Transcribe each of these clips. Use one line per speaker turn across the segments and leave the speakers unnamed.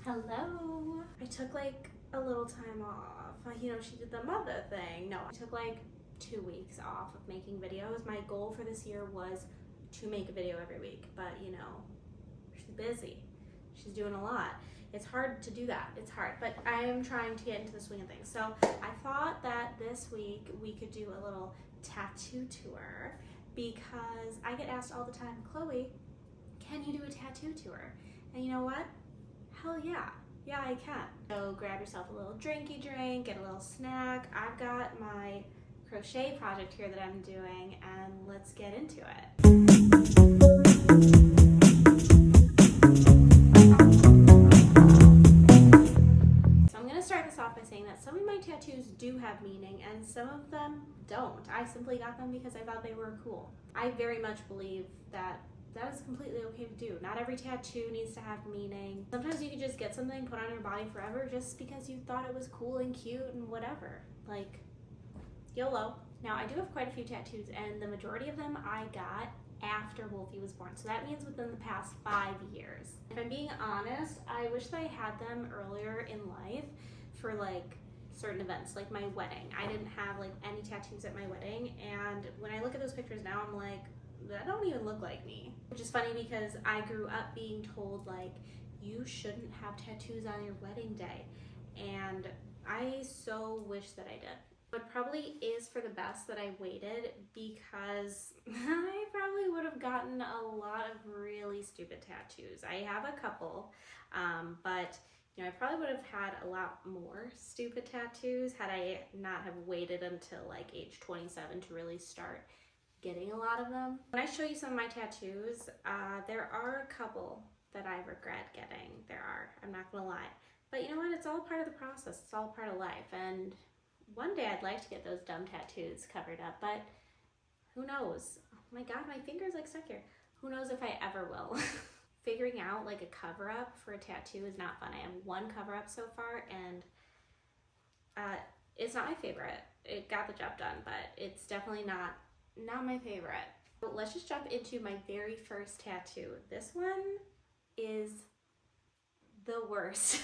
Hello. I took like a little time off. You know, she did the mother thing. No, I took like 2 weeks off of making videos. My goal for this year was to make a video every week, but you know, she's busy. She's doing a lot. It's hard to do that. It's hard, but I am trying to get into the swing of things. So I thought that this week we could do a little tattoo tour because I get asked all the time, Chloe, can you do a tattoo tour? And you know what? Hell yeah. Yeah, I can. So grab yourself a little drinky drink, get a little snack. I've got my crochet project here that I'm doing, and let's get into it. So I'm gonna start this off by saying that some of my tattoos do have meaning and some of them don't. I simply got them because I thought they were cool. I very much believe that is completely okay to do. Not every tattoo needs to have meaning. Sometimes you can just get something put on your body forever just because you thought it was cool and cute and whatever. Like, YOLO. Now, I do have quite a few tattoos, and the majority of them I got after Wolfie was born. So that means within the past 5 years. If I'm being honest, I wish that I had them earlier in life for like certain events, like my wedding. I didn't have like any tattoos at my wedding, and when I look at those pictures now, I'm like, that don't even look like me. Which is funny because I grew up being told like, you shouldn't have tattoos on your wedding day. And I so wish that I did. But probably is for the best that I waited because I probably would have gotten a lot of really stupid tattoos. I have a couple, but you know, I probably would have had a lot more stupid tattoos had I not have waited until like age 27 to really start getting a lot of them. When I show you some of my tattoos, there are a couple that I regret getting. There are, I'm not gonna lie. But you know what, it's all part of the process, it's all part of life, and one day I'd like to get those dumb tattoos covered up, but who knows? Oh my god, my finger's like stuck here. Who knows if I ever will. Figuring out like a cover up for a tattoo is not fun. I have one cover up so far, and it's not my favorite. It got the job done, but it's definitely not my favorite. So let's just jump into my very first tattoo. This one is the worst.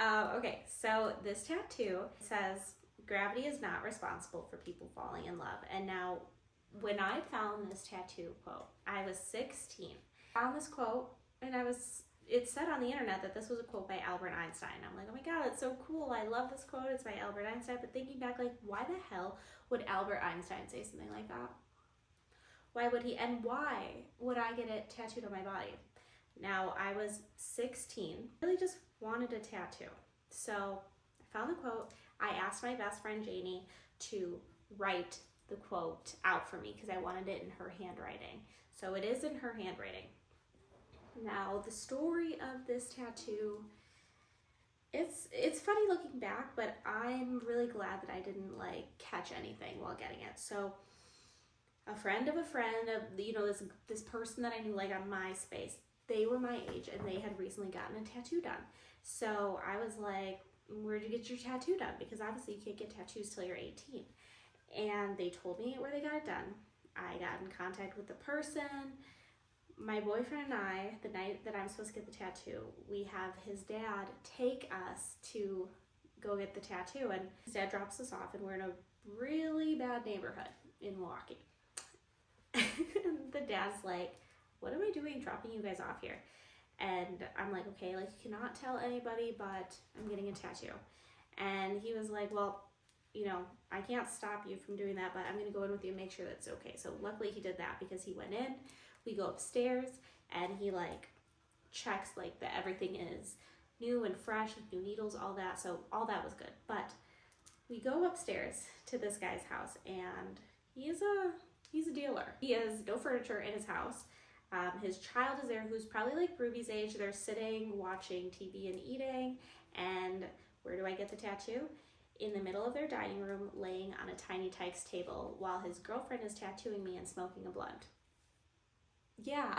Okay, so this tattoo says, gravity is not responsible for people falling in love. And now, when I found this tattoo quote, I was 16. I found this quote, and it said on the internet that this was a quote by Albert Einstein. I'm like, oh my god, it's so cool. I love this quote. It's by Albert Einstein. But thinking back, like, why the hell would Albert Einstein say something like that? Why would he? And why would I get it tattooed on my body? Now, I was 16. I really just wanted a tattoo. So I found the quote. I asked my best friend Janie to write the quote out for me because I wanted it in her handwriting. So it is in her handwriting. Now, the story of this tattoo, it's funny looking back, but I'm really glad that I didn't like catch anything while getting it. So a friend of, you know, this person that I knew like on MySpace, they were my age and they had recently gotten a tattoo done. So I was like, where'd you get your tattoo done? Because obviously you can't get tattoos till you're 18. And they told me where they got it done. I got in contact with the person. My boyfriend and I, the night that I'm supposed to get the tattoo, we have his dad take us to go get the tattoo, and his dad drops us off, and we're in a really bad neighborhood in Milwaukee. The dad's like, what am I doing dropping you guys off here? And I'm like, okay, like, you cannot tell anybody, but I'm getting a tattoo. And he was like, well, you know, I can't stop you from doing that, but I'm gonna go in with you and make sure that's okay. So luckily he did that because he went in, we go upstairs, and he like checks like that everything is new and fresh, new needles, all that. So all that was good. But we go upstairs to this guy's house, and he's a dealer. He has no furniture in his house. His child is there who's probably like Ruby's age. They're sitting, watching TV and eating. And where do I get the tattoo? In the middle of their dining room, laying on a tiny Tykes table while his girlfriend is tattooing me and smoking a blunt. Yeah.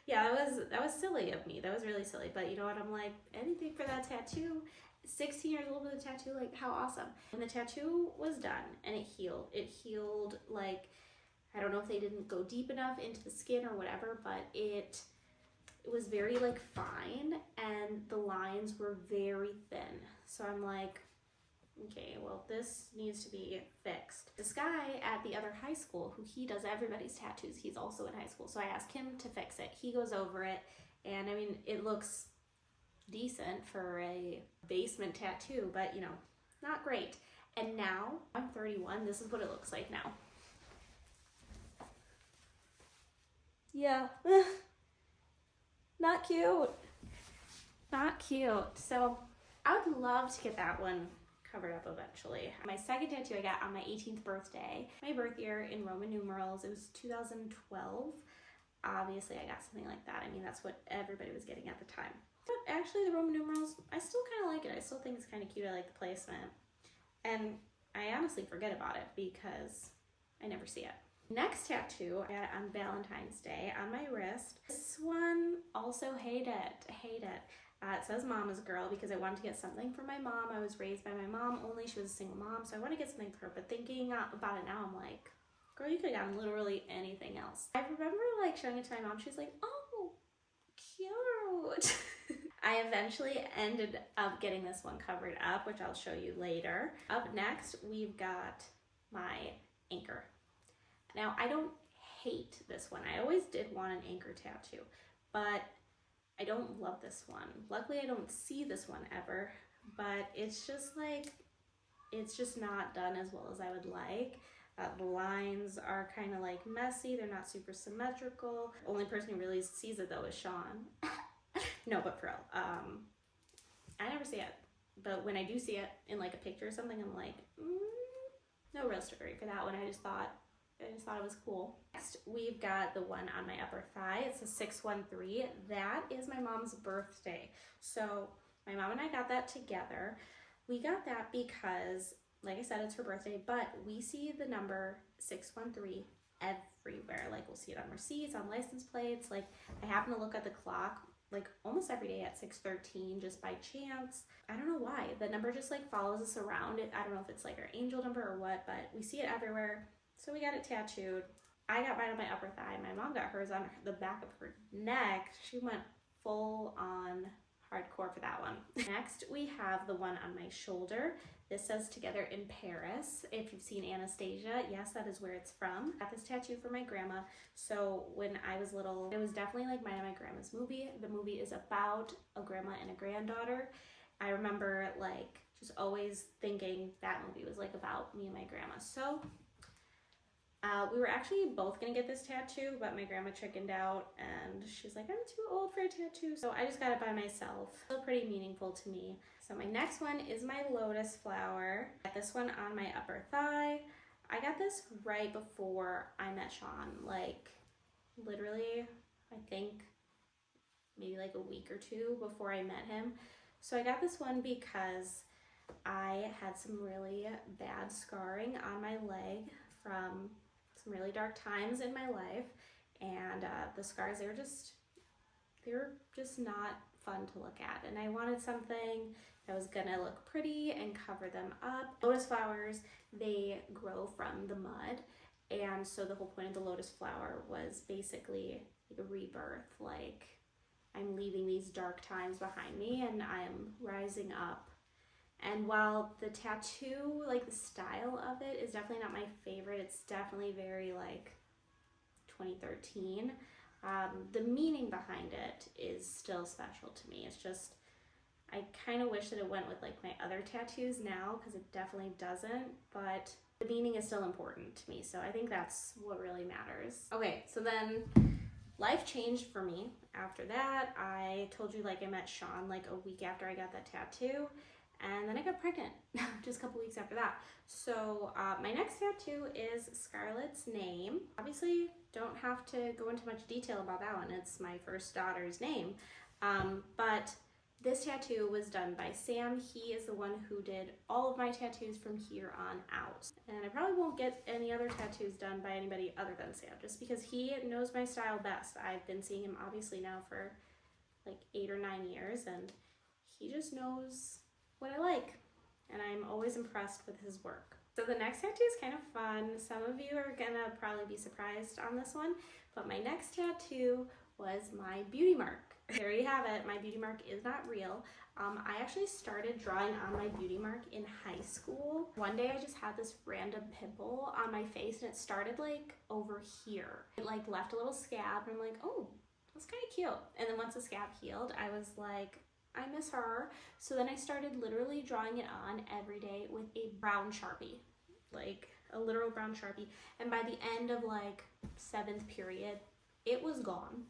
Yeah, that was silly of me. That was really silly. But you know what? I'm like, anything for that tattoo. 16 years old with a tattoo, like, how awesome. When the tattoo was done and it healed like, I don't know if they didn't go deep enough into the skin or whatever, but it it was very like fine and the lines were very thin. So I'm like, okay, well this needs to be fixed. This guy at the other high school, who he does everybody's tattoos, he's also in high school. So I asked him to fix it. He goes over it, and I mean, it looks decent for a basement tattoo, but you know, not great. And now I'm 31, this is what it looks like now. Yeah, not cute. Not cute. So I would love to get that one covered up eventually. My second tattoo I got on my 18th birthday, my birth year in Roman numerals. It was 2012. Obviously I got something like that. I mean, that's what everybody was getting at the time. But actually the Roman numerals, I still kind of like it. I still think it's kind of cute. I like the placement. And I honestly forget about it because I never see it. Next tattoo I got it on Valentine's Day on my wrist. This one, also hate it. It says Mama's Girl because I wanted to get something for my mom. I was raised by my mom only. She was a single mom, so I want to get something for her. But thinking about it now, I'm like, girl, you could have gotten literally anything else. I remember like showing it to my mom. She's like, oh, cute. I eventually ended up getting this one covered up, which I'll show you later. Up next, we've got my anchor. Now, I don't hate this one. I always did want an anchor tattoo, but I don't love this one. Luckily, I don't see this one ever, but it's just like, it's just not done as well as I would like. The lines are kind of like messy. They're not super symmetrical. The only person who really sees it though is Sean. No, but for real, I never see it. But when I do see it in like a picture or something, I'm like, no real story for that one. I just thought it was cool. Next, we've got the one on my upper thigh. It's a 613. That is my mom's birthday. So my mom and I got that together. We got that because, like I said, it's her birthday, but we see the number 613 everywhere. Like we'll see it on receipts, on license plates. Like I happen to look at the clock like almost every day at 6:13 just by chance. I don't know why. The number just like follows us around. I don't know if it's like our angel number or what, but we see it everywhere. So we got it tattooed. I got mine on my upper thigh. My mom got hers on the back of her neck. She went full on hardcore for that one. Next, we have the one on my shoulder. This says Together in Paris. If you've seen Anastasia, yes, that is where it's from. I got this tattoo for my grandma. So when I was little, it was definitely like mine and my grandma's movie. The movie is about a grandma and a granddaughter. I remember like just always thinking that movie was like about me and my grandma. So we were actually both gonna get this tattoo, but my grandma chickened out and she's like, I'm too old for a tattoo. So I just got it by myself. Still pretty meaningful to me. So my next one is my lotus flower. I got this one on my upper thigh. I got this right before I met Sean, like literally, I think maybe like a week or two before I met him. So I got this one because I had some really bad scarring on my leg from some really dark times in my life, and the scars, they were just not fun to look at, and I wanted something that was gonna look pretty and cover them up. Lotus flowers, they grow from the mud, and so the whole point of the lotus flower was basically like a rebirth, like I'm leaving these dark times behind me and I am rising up. And while the tattoo, like the style of it is definitely not my favorite, it's definitely very like 2013, the meaning behind it is still special to me. It's just, I kind of wish that it went with like my other tattoos now, because it definitely doesn't, but the meaning is still important to me. So I think that's what really matters. Okay, so then life changed for me after that. I told you like I met Sean like a week after I got that tattoo. And then I got pregnant just a couple weeks after that. So my next tattoo is Scarlett's name. Obviously, don't have to go into much detail about that one. It's my first daughter's name. But this tattoo was done by Sam. He is the one who did all of my tattoos from here on out. And I probably won't get any other tattoos done by anybody other than Sam, just because he knows my style best. I've been seeing him obviously now for like 8 or 9 years, and he just knows what I like, and I'm always impressed with his work. So the next tattoo is kind of fun. Some of you are gonna probably be surprised on this one, but my next tattoo was my beauty mark. There you have it. My beauty mark is not real. I actually started drawing on my beauty mark in high school. One day I just had this random pimple on my face and it started like over here. It like left a little scab and I'm like, oh, that's kind of cute. And then once the scab healed, I was like, I miss her. So then I started literally drawing it on every day with a brown Sharpie, like a literal brown Sharpie. And by the end of like 7th period, it was gone.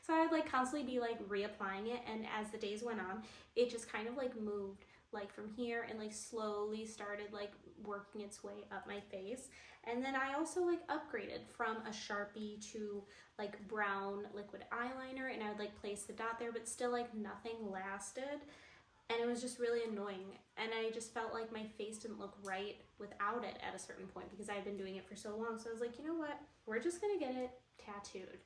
So I would like constantly be like reapplying it, and as the days went on, it just kind of like moved like from here and like slowly started like working its way up my face. And then I also like upgraded from a Sharpie to like brown liquid eyeliner, and I would like place the dot there, but still like nothing lasted. And it was just really annoying. And I just felt like my face didn't look right without it at a certain point because I had been doing it for so long. So I was like, you know what? We're just gonna get it tattooed.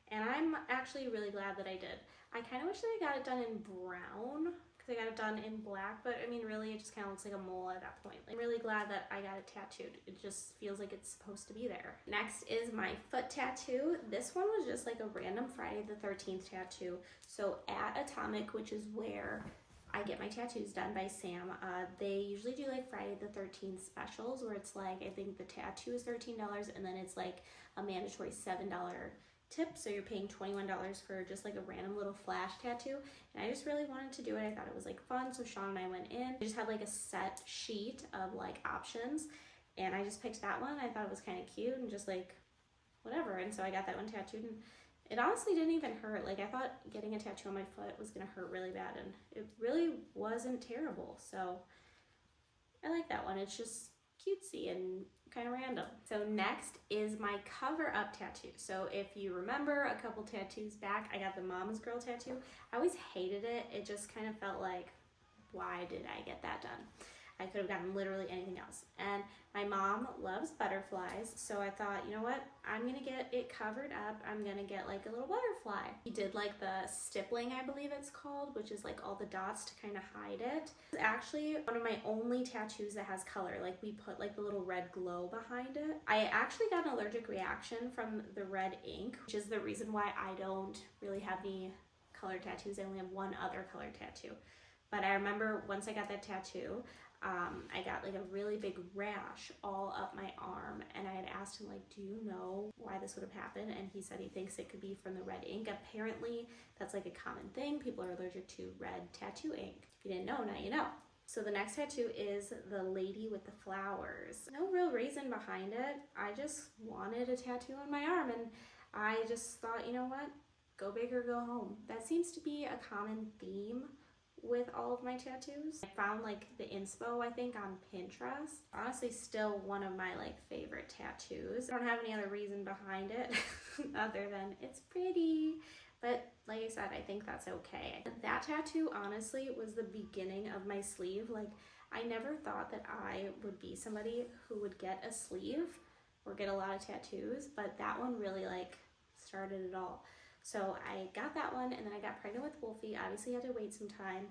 And I'm actually really glad that I did. I kind of wish that I got it done in brown because I got it done in black, but I mean, really, it just kind of looks like a mole at that point. I'm really glad that I got it tattooed. It just feels like it's supposed to be there. Next is my foot tattoo. This one was just like a random Friday the 13th tattoo. So at Atomic, which is where I get my tattoos done by Sam, they usually do like Friday the 13th specials where it's like, I think the tattoo is $13 and then it's like a mandatory $7 tip, so you're paying $21 for just like a random little flash tattoo. And I just really wanted to do it. I thought it was like fun, so Sean and I went in. I just had like a set sheet of like options, and I just picked that one. I thought it was kind of cute and just like whatever, and so I got that one tattooed, and it honestly didn't even hurt. Like I thought getting a tattoo on my foot was gonna hurt really bad, and it really wasn't terrible. So I like that one. It's just cutesy and kind of random. So next is my cover up tattoo. So if you remember a couple tattoos back, I got the Mama's Girl tattoo. I always hated it. It just kind of felt like, why did I get that done? I could have gotten literally anything else. And my mom loves butterflies, so I thought, you know what? I'm gonna get it covered up. I'm gonna get like a little butterfly. He did like the stippling, I believe it's called, which is like all the dots to kind of hide it. It's actually one of my only tattoos that has color. Like we put like the little red glow behind it. I actually got an allergic reaction from the red ink, which is the reason why I don't really have any color tattoos. I only have one other color tattoo. But I remember once I got that tattoo, I got like a really big rash all up my arm, and I had asked him like, do you know why this would have happened? And he said he thinks it could be from the red ink. Apparently that's like a common thing. People are allergic to red tattoo ink. If you didn't know, now you know. So the next tattoo is the lady with the flowers. No real reason behind it. I just wanted a tattoo on my arm, and I just thought, you know what? Go big or go home. That seems to be a common theme with all of my tattoos. I found like the inspo, I think, on Pinterest. Honestly, still one of my like favorite tattoos. I don't have any other reason behind it other than it's pretty. But like I said, I think that's okay. That tattoo honestly was the beginning of my sleeve. Like I never thought that I would be somebody who would get a sleeve or get a lot of tattoos, but that one really like started it all. So I got that one, and then I got pregnant with Wolfie. Obviously had to wait some time.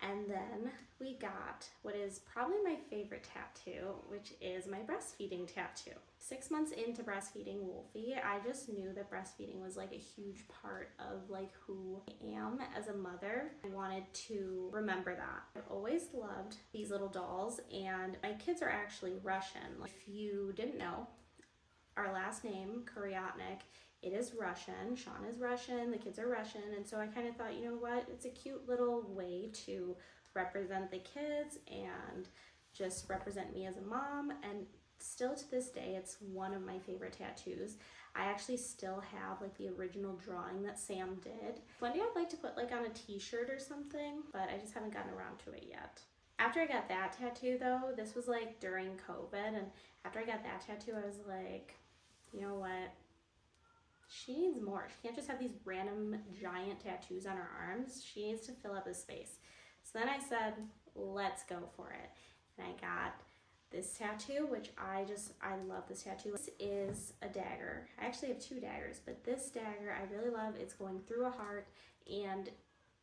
And then we got what is probably my favorite tattoo, which is my breastfeeding tattoo. 6 months into breastfeeding Wolfie, I just knew that breastfeeding was like a huge part of like who I am as a mother. I wanted to remember that. I've always loved these little dolls, and my kids are actually Russian. If you didn't know, our last name, Khloekuriatnyk, it is Russian. Sean is Russian, the kids are Russian, and so I kind of thought, you know what, it's a cute little way to represent the kids and just represent me as a mom, and still to this day, it's one of my favorite tattoos. I actually still have like the original drawing that Sam did. One day I'd like to put like on a t-shirt or something, but I just haven't gotten around to it yet. After I got that tattoo though, this was like during COVID, and after I got that tattoo, I was like, you know what? She needs more. She can't just have these random giant tattoos on her arms. She needs to fill up the space. So then I said, let's go for it. And I got this tattoo, which I love this tattoo. This is a dagger. I actually have 2 daggers, but this dagger I really love. It's going through a heart, and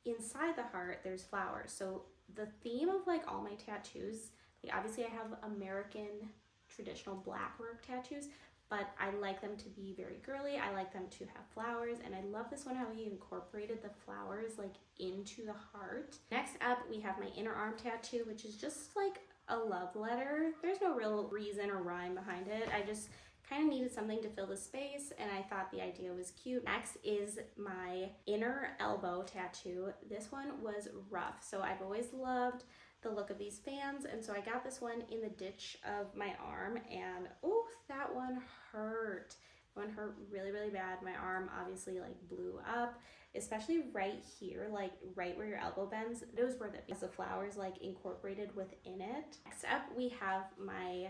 inside the heart there's flowers. So the theme of like all my tattoos, like obviously I have American traditional blackwork tattoos, but I like them to be very girly. I like them to have flowers, and I love this one how he incorporated the flowers like into the heart. Next up, we have my inner arm tattoo, which is just like a love letter. There's no real reason or rhyme behind it. I just kind of needed something to fill the space, and I thought the idea was cute. Next is my inner elbow tattoo. This one was rough, so I've always loved the look of these fans, and so I got this one in the ditch of my arm, and oh, that one hurt. One hurt really, really bad. My arm obviously like blew up, especially right here, like right where your elbow bends. It was worth it because the flowers like incorporated within it. Next up, we have my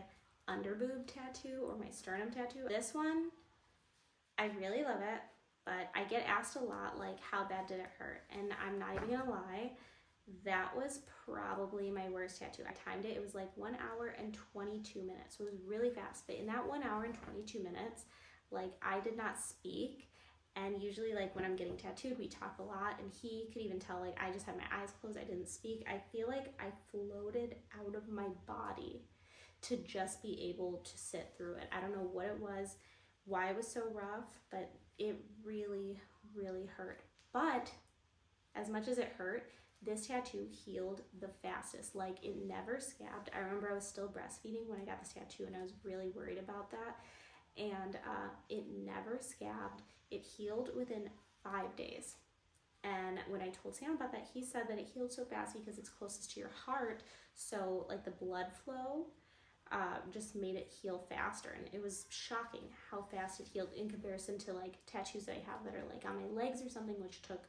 underboob tattoo or my sternum tattoo. This one, I really love it, but I get asked a lot like, how bad did it hurt? And I'm not even gonna lie, that was probably my worst tattoo. I timed it, it was like 1 hour and 22 minutes. So it was really fast, but in that 1 hour and 22 minutes, like I did not speak. And usually like when I'm getting tattooed, we talk a lot, and he could even tell like I just had my eyes closed, I didn't speak. I feel like I floated out of my body to just be able to sit through it. I don't know what it was, why it was so rough, but it really, really hurt. But as much as it hurt, this tattoo healed the fastest. Like it never scabbed. I remember I was still breastfeeding when I got this tattoo, and I was really worried about that. And it never scabbed. It healed within 5 days. And when I told Sam about that, he said that it healed so fast because it's closest to your heart. So like the blood flow just made it heal faster, and it was shocking how fast it healed in comparison to like tattoos that I have that are like on my legs or something, which took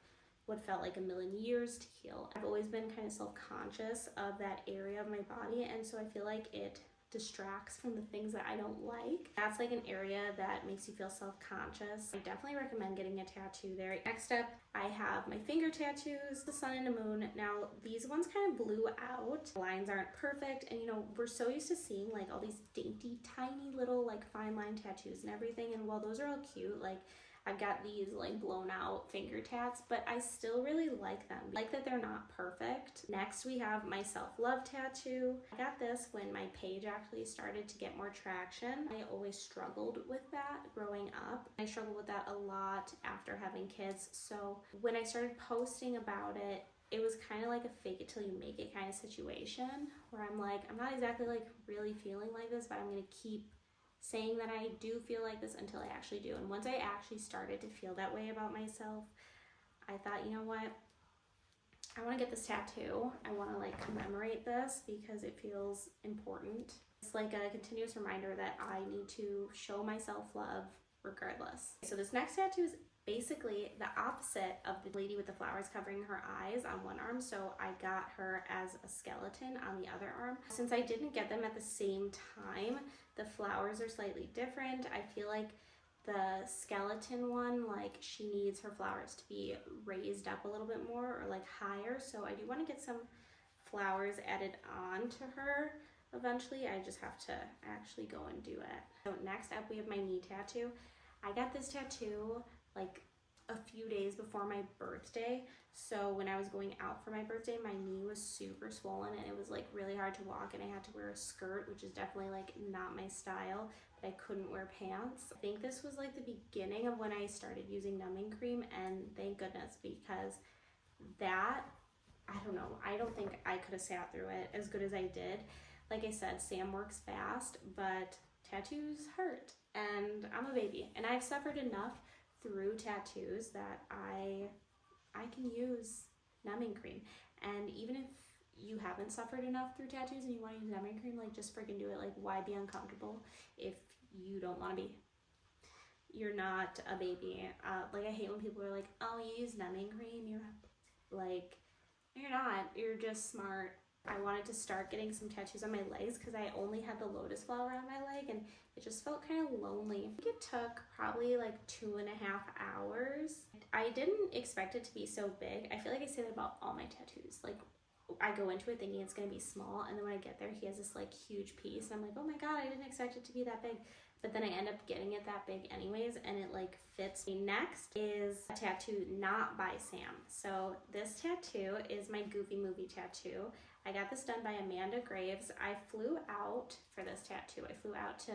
what felt like a million years to heal. I've always been kind of self-conscious of that area of my body, and so I feel like it distracts from the things that I don't like. That's like an area that makes you feel self-conscious. I definitely recommend getting a tattoo there. Next up, I have my finger tattoos, the sun and the moon. Now, these ones kind of blew out. The lines aren't perfect, and you know, we're so used to seeing like all these dainty, tiny little like fine line tattoos and everything, and while those are all cute, like I've got these like blown out finger tats, but I still really like them. I like that they're not perfect. Next, we have my self-love tattoo. I got this when my page actually started to get more traction. I always struggled with that growing up. I struggled with that a lot after having kids. So when I started posting about it, it was kind of like a fake it till you make it kind of situation where I'm like, I'm not exactly like really feeling like this, but I'm gonna keep saying that I do feel like this until I actually do. And once I actually started to feel that way about myself, I thought, you know what? I want to get this tattoo. I want to like commemorate this because it feels important. It's like a continuous reminder that I need to show myself love regardless. So this next tattoo is basically the opposite of the lady with the flowers covering her eyes on one arm. So I got her as a skeleton on the other arm. Since I didn't get them at the same time, the flowers are slightly different. I feel like the skeleton one, like she needs her flowers to be raised up a little bit more or like higher. So I do want to get some flowers added on to her eventually. I just have to actually go and do it. So next up, we have my knee tattoo. I got this tattoo like a few days before my birthday. So when I was going out for my birthday, my knee was super swollen and it was like really hard to walk, and I had to wear a skirt, which is definitely like not my style, but I couldn't wear pants. I think this was like the beginning of when I started using numbing cream, and thank goodness, because that, I don't know, I don't think I could have sat through it as good as I did. Like I said, Sam works fast, but tattoos hurt, and I'm a baby, and I've suffered enough through tattoos that I can use numbing cream. And even if you haven't suffered enough through tattoos and you want to use numbing cream, like just freaking do it. Like why be uncomfortable if you don't want to be? You're not a baby. Like I hate when people are like, oh, you use numbing cream, you're like, you're not, you're just smart. I wanted to start getting some tattoos on my legs because I only had the lotus flower on my leg, and it just felt kind of lonely. I think it took probably like 2.5 hours. I didn't expect it to be so big. I feel like I say that about all my tattoos. Like I go into it thinking it's gonna be small, and then when I get there, he has this like huge piece, and I'm like, oh my god, I didn't expect it to be that big. But then I end up getting it that big anyways, and it like fits me. Next is a tattoo not by Sam. So this tattoo is my Goofy Movie tattoo. I got this done by Amanda Graves. I flew out for this tattoo. I flew out to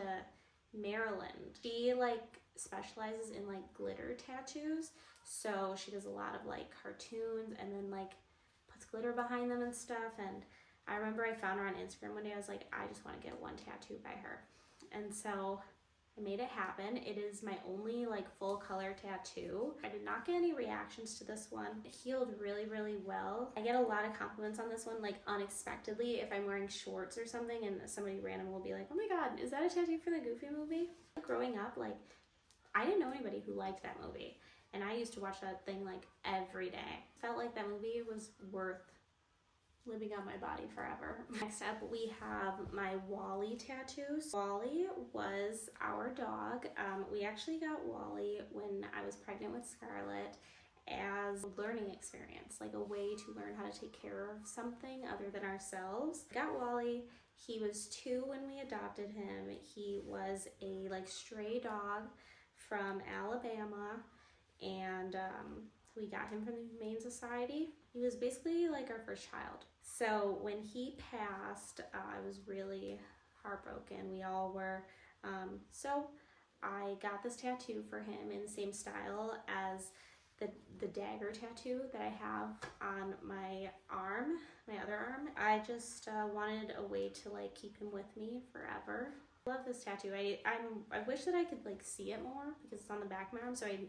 Maryland. She like specializes in like glitter tattoos. So she does a lot of like cartoons and then like puts glitter behind them and stuff. And I remember I found her on Instagram one day. I was like, I just want to get one tattoo by her. And so I made it happen. It is my only like full color tattoo. I did not get any reactions to this one. It healed really, really well. I get a lot of compliments on this one, like unexpectedly. If I'm wearing shorts or something and somebody random will be like, oh my God, is that a tattoo for the Goofy movie? Growing up, like I didn't know anybody who liked that movie. And I used to watch that thing like every day. Felt like that movie was worth living on my body forever. Next up, we have my Wally tattoos. Wally was our dog. We actually got Wally when I was pregnant with Scarlett as a learning experience, like a way to learn how to take care of something other than ourselves. Got Wally. He was 2 when we adopted him. He was a like stray dog from Alabama, and we got him from the Humane Society. He was basically like our first child. So when he passed, I was really heartbroken. We all were. So I got this tattoo for him in the same style as the dagger tattoo that I have on my arm, my other arm. I just wanted a way to like keep him with me forever. I love this tattoo. I wish that I could like see it more because it's on the back of my arm, so I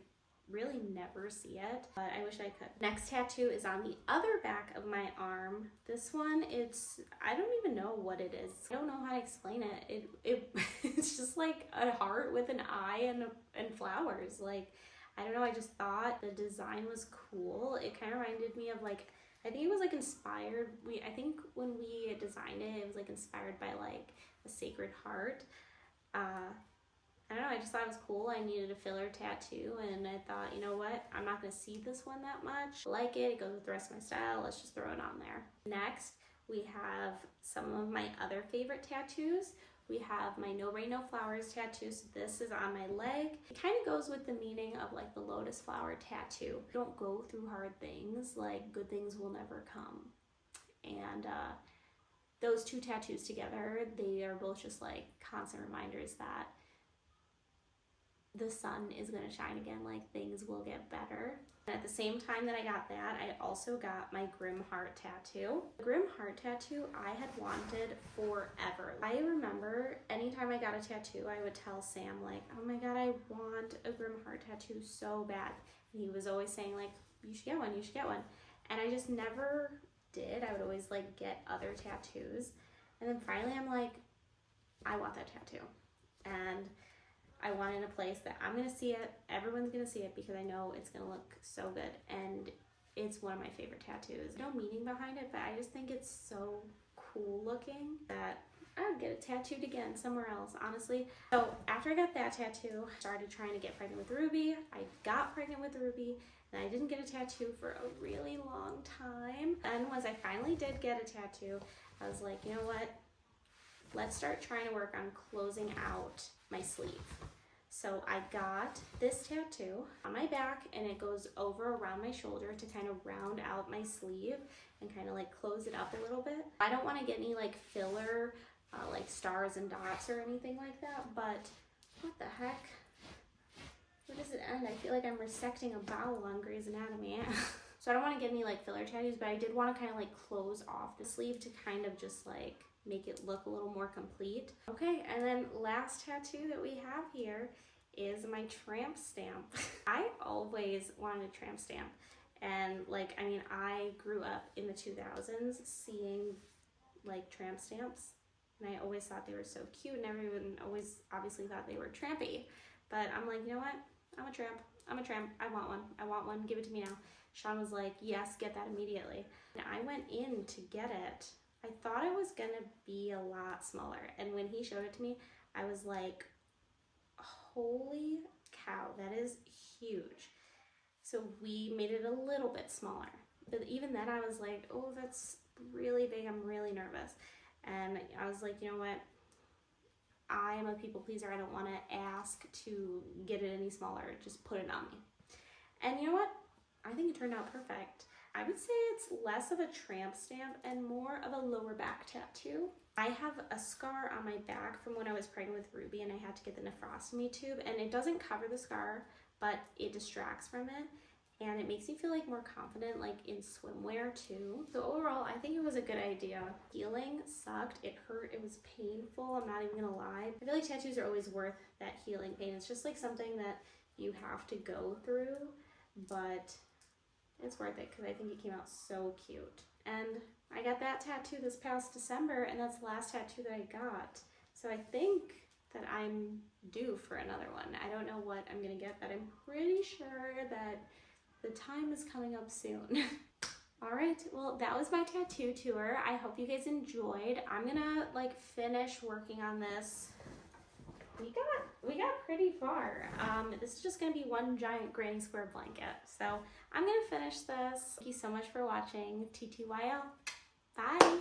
really never see it, but I wish I could. Next tattoo is on the other back of my arm. This one, I don't even know what it is. I don't know how to explain it. It's just like a heart with an eye and flowers. Like, I don't know, I just thought the design was cool. It kind of reminded me of like, I think it was like inspired. I think when we designed it, it was like inspired by like a Sacred Heart. I don't know, I just thought it was cool. I needed a filler tattoo and I thought, you know what, I'm not gonna see this one that much. I like it, it goes with the rest of my style, let's just throw it on there. Next, we have some of my other favorite tattoos. We have my No Rain, No Flowers tattoo. So this is on my leg. It kind of goes with the meaning of like the lotus flower tattoo. Don't go through hard things, like good things will never come. And those two tattoos together, they are both just like constant reminders that the sun is going to shine again, like things will get better. And at the same time that I got that, I also got my Grim Heart tattoo. The Grim Heart tattoo I had wanted forever. I remember anytime I got a tattoo, I would tell Sam like, oh my God, I want a Grim Heart tattoo so bad. And he was always saying like, you should get one, you should get one. And I just never did. I would always like get other tattoos. And then finally I'm like, I want that tattoo. And I want it in a place that I'm gonna see it, everyone's gonna see it because I know it's gonna look so good. And it's one of my favorite tattoos. No meaning behind it, but I just think it's so cool looking that I would get it tattooed again somewhere else, honestly. So after I got that tattoo, I started trying to get pregnant with Ruby. I got pregnant with Ruby and I didn't get a tattoo for a really long time. And once I finally did get a tattoo, I was like, you know what? Let's start trying to work on closing out my sleeve. So I got this tattoo on my back and it goes over around my shoulder to kind of round out my sleeve and kind of like close it up a little bit. I don't want to get any like filler like stars and dots or anything like that, but what the heck? Where does it end? I feel like I'm resecting a bowel on Grey's Anatomy. So I don't want to get any like filler tattoos, but I did want to kind of like close off the sleeve to kind of just like make it look a little more complete. Okay, and then last tattoo that we have here is my tramp stamp. I always wanted a tramp stamp. And like, I mean, I grew up in the 2000s seeing like tramp stamps. And I always thought they were so cute and everyone always obviously thought they were trampy. But I'm like, you know what? I'm a tramp. I'm a tramp. I want one. I want one. Give it to me now. Sean was like, yes, get that immediately. And I went in to get it. I thought it was gonna be a lot smaller. And when he showed it to me, I was like, holy cow, that is huge. So we made it a little bit smaller. But even then I was like, oh, that's really big. I'm really nervous. And I was like, you know what? I am a people pleaser. I don't want to ask to get it any smaller. Just put it on me. And you know what? I think it turned out perfect. I would say it's less of a tramp stamp and more of a lower back tattoo. I have a scar on my back from when I was pregnant with Ruby and I had to get the nephrostomy tube, and it doesn't cover the scar, but it distracts from it. And it makes me feel like more confident, like in swimwear too. So overall, I think it was a good idea. Healing sucked, it hurt, it was painful, I'm not even gonna lie. I feel like tattoos are always worth that healing pain. It's just like something that you have to go through, but it's worth it because I think it came out so cute. And I got that tattoo this past December, and that's the last tattoo that I got. So I think that I'm due for another one. I don't know what I'm gonna get, but I'm pretty sure that the time is coming up soon. All right, well, that was my tattoo tour. I hope you guys enjoyed. I'm gonna like finish working on this. We got pretty far. This is just gonna be one giant granny square blanket. So I'm gonna finish this. Thank you so much for watching. TTYL. Bye.